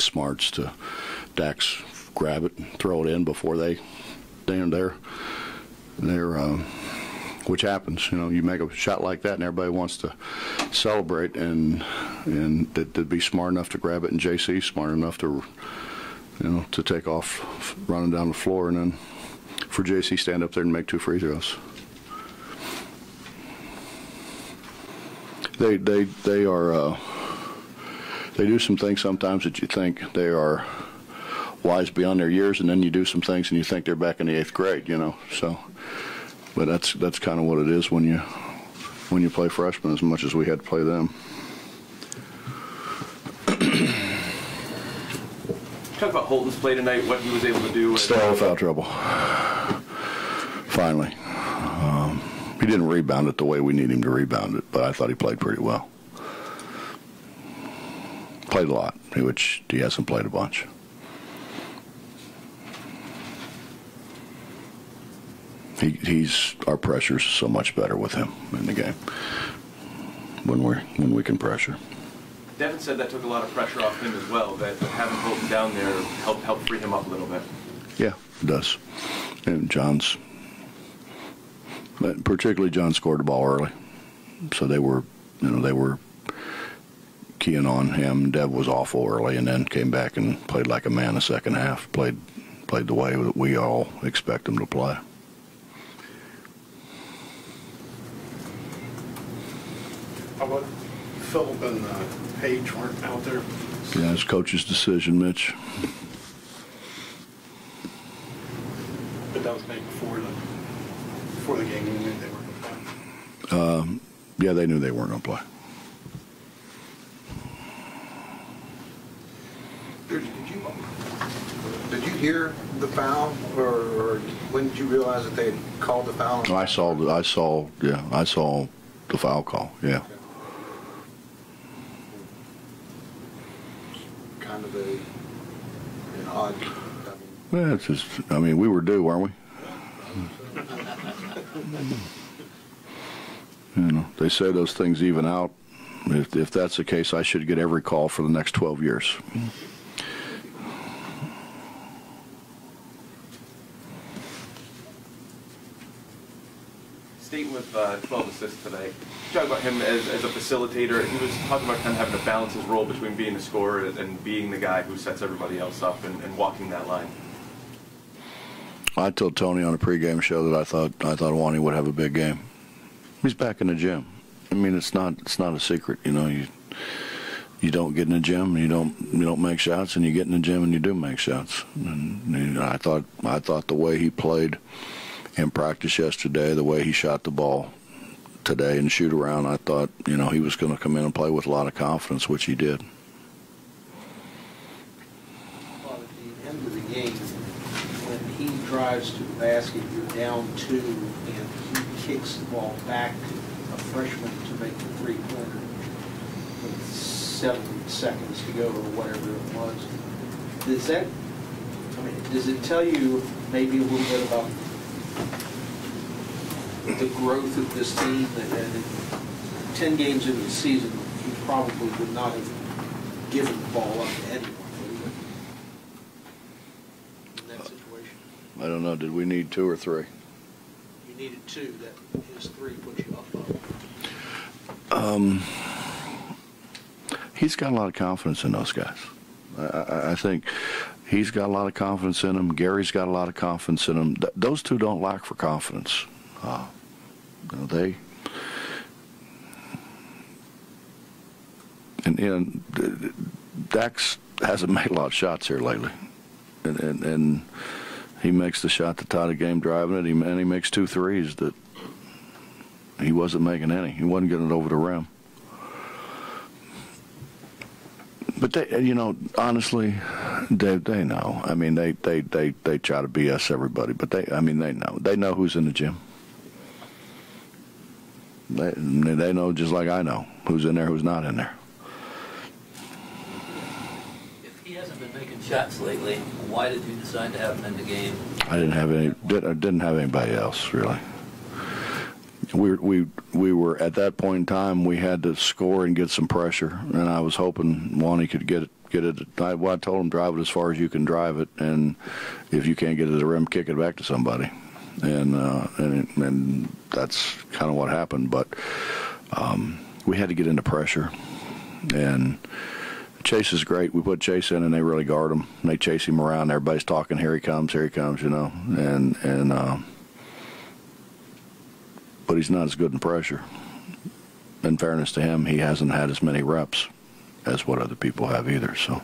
smarts to Dax grab it and throw it in before they're which happens. You make a shot like that and everybody wants to celebrate, and to be smart enough to grab it, and JC smart enough to to take off running down the floor, and then for JC stand up there and make 2 free throws. They do some things sometimes that you think they are wise beyond their years, and then you do some things and you think they're back in the 8th grade, So, but that's kind of what it is when you play freshmen as much as we had to play them. Talk about Holton's play tonight, what he was able to do. Stay out of foul trouble. Finally. He didn't rebound it the way we need him to rebound it, but I thought he played pretty well. Played a lot, which he hasn't played a bunch. Our pressure's so much better with him in the game when we can pressure. Devin said that took a lot of pressure off him as well, that having Holton down there helped free him up a little bit. Yeah, it does. And particularly John scored the ball early, so they were keying on him. Dev was awful early, and then came back and played like a man the second half. Played the way that we all expect him to play. How about Phillip and Page weren't out there? Yeah, it's coach's decision, Mitch. But that was maybe before the game. You knew they weren't going to play. Yeah, they knew they weren't going to play. Did you hear the foul, or when did you realize that they had called the foul? I saw the foul call. Yeah. Okay. Kind of an odd. Yeah, it's just. We were due, weren't we? They say those things even out. If that's the case, I should get every call for the next 12 years. State with 12 assists tonight. Talk about him as a facilitator. He was talking about kind of having to balance his role between being a scorer and being the guy who sets everybody else up and walking that line. I told Tony on a pregame show that I thought Wani would have a big game. He's back in the gym. It's not a secret. You don't get in the gym, you don't make shots, and you get in the gym and you do make shots. And I thought the way he played in practice yesterday, the way he shot the ball today and shoot around, I thought he was going to come in and play with a lot of confidence, which he did. Well, at the end of the game, when he drives to the basket, you're down 2, and he kicks the ball back to a freshman to make the three-pointer with 7 seconds to go or whatever it was. Does it tell you maybe a little bit about the growth of this team? And 10 games into the season, you probably would not have given the ball up to anyone in that situation. I don't know. Did we need 2 or 3? You needed 2. That his 3 put you up. He's got a lot of confidence in those guys. I think he's got a lot of confidence in them. Gary's got a lot of confidence in them. Those 2 don't lack for confidence. Dax hasn't made a lot of shots here lately, and he makes the shot to tie the game driving it, and he makes 2 threes that he wasn't making any. He wasn't getting it over the rim. But they, honestly, they know. They try to BS everybody, but they know who's in the gym. They know, just like I know, who's in there, who's not in there. If he hasn't been making shots lately, why did you decide to have him in the game? I didn't have anybody else really. We were at that point in time. We had to score and get some pressure, and I was hoping Wani could get Get it. I told him, drive it as far as you can drive it, and if you can't get it to the rim, kick it back to somebody. And that's kind of what happened. But we had to get into pressure, and Chase is great. We put Chase in, and they really guard him. And they chase him around. Everybody's talking, here he comes, you know. But he's not as good in pressure. In fairness to him, he hasn't had as many reps as what other people have either. So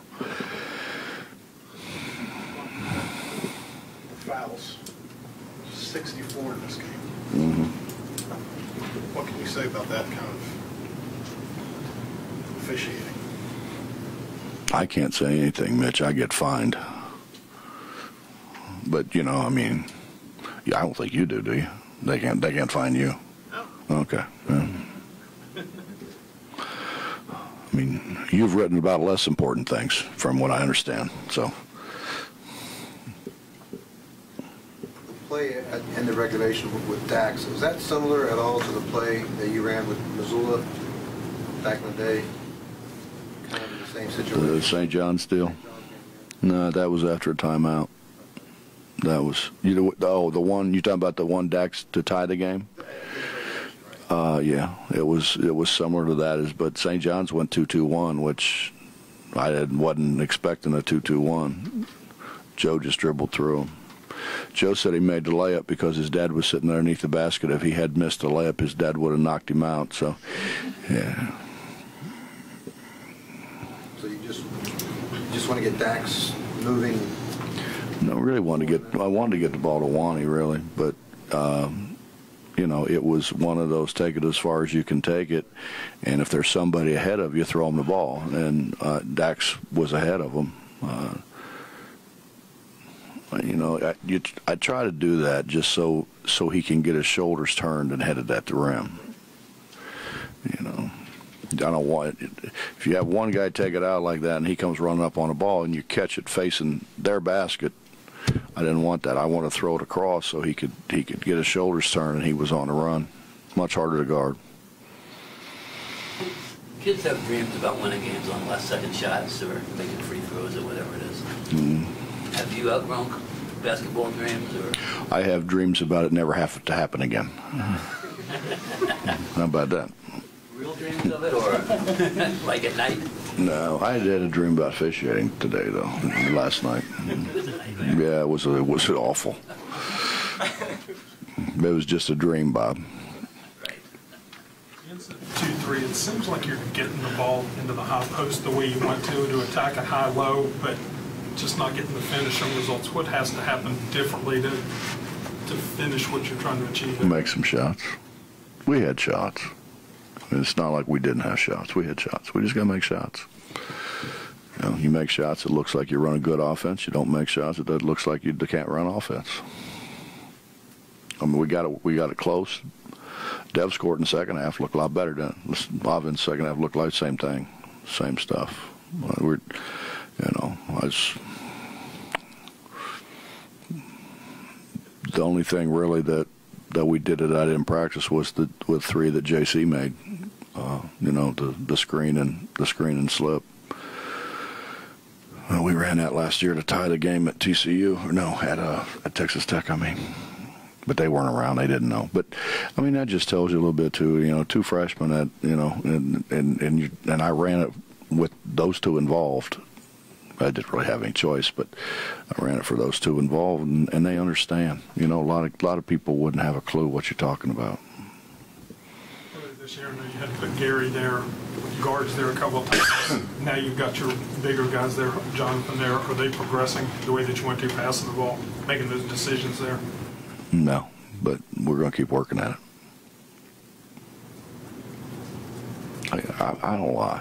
Fouls, 64 in this game. mm-hmm. What can you say about that kind of officiating? I can't say anything, Mitch. I get fined. But, you know, I mean, I don't think you do you? They can't fine you. No. Okay. Yeah. I mean, you've written about less important things, from what I understand. So, The play in the regulation with Dax, was that similar at all to the play that you ran with Missoula back in the day? Kind of the same situation? the St. John's deal? No, that was after a timeout. That was, the one, you talking about the one Dax to tie the game? Yeah, it was similar to that, but St. John's went 2-2-1, which I wasn't expecting a 2-2-1. Joe just dribbled through him. Joe said he made the layup because his dad was sitting underneath the basket. If he had missed the layup, his dad would have knocked him out. So, yeah. So you just want to get Dax moving? No, I wanted to get the ball to Wani, really, but you know, it was one of those, take it as far as you can take it, and if there's somebody ahead of you, throw them the ball. And Dax was ahead of him. You know, I try to do that just so he can get his shoulders turned and headed at the rim. You know, I don't want it. If you have one guy take it out like that and he comes running up on a ball and you catch it facing their basket, I didn't want that. I want to throw it across so he could get his shoulders turned and he was on the run. Much harder to guard. Kids have dreams about winning games on last-second shots or making free throws or whatever it is. Mm. Have you outgrown basketball dreams? Or? I have dreams about it never have to happen again. How about that? Real dreams of it, or like at night? No, I had a dream about officiating today, though, last night. Yeah, it was awful. It was just a dream, Bob. It's 2-3. It seems like you're getting the ball into the high post the way you want to attack a high-low, but just not getting the finishing results. What has to happen differently to finish what you're trying to achieve? Make some shots. We had shots. I mean, it's not like we didn't have shots. We had shots. We just got to make shots. You know, you make shots, it looks like you run a good offense. You don't make shots, it looks like you can't run offense. I mean, we got it close. Dev scored in the second half, looked a lot better than Bob in the second half looked like the same thing, same stuff. The only thing really that we did that I didn't practice was with three that JC made. The screen and slip. We ran that last year to tie the game at TCU, or no, at Texas Tech. I mean, but they weren't around; they didn't know. But I mean, that just tells you a little bit too. You know, two freshmen and I ran it with those two involved. I didn't really have any choice, but I ran it for those two involved, and they understand. You know, a lot of people wouldn't have a clue what you're talking about. This year, you had to put Gary there, guards there a couple of times. Now you've got your bigger guys there, Jonathan there. Are they progressing the way that you want to, passing the ball, making those decisions there? No, but we're going to keep working at it. I don't lie.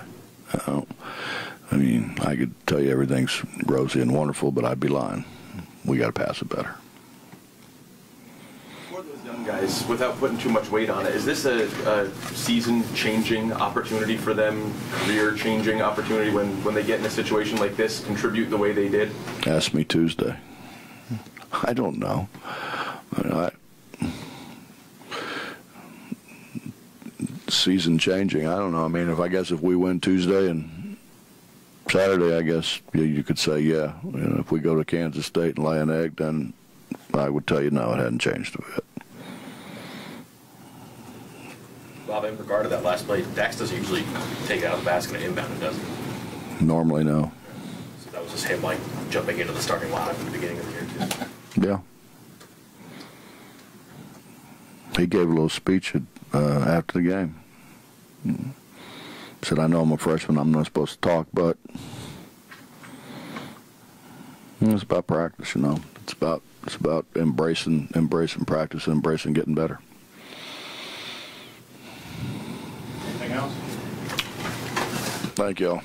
I mean, I could tell you everything's rosy and wonderful, but I'd be lying. We got to pass it better. For those young guys, without putting too much weight on it, is this a season-changing opportunity for them, career-changing opportunity when they get in a situation like this, contribute the way they did? Ask me Tuesday. I don't know. Season changing. I don't know. I mean, if we win Tuesday and Saturday, I guess you could say, yeah. You know, if we go to Kansas State and lay an egg, then I would tell you no, it hadn't changed a bit. Bob, in regard to that last play, Dax doesn't usually take it out of the basket and inbound, does he? Normally, no. So that was just him, like, jumping into the starting lineup at the beginning of the year, too. Yeah. He gave a little speech after the game. Said, I know I'm a freshman, I'm not supposed to talk, but it's about practice, you know. It's about embracing practice and embracing getting better. Anything else? Thank y'all.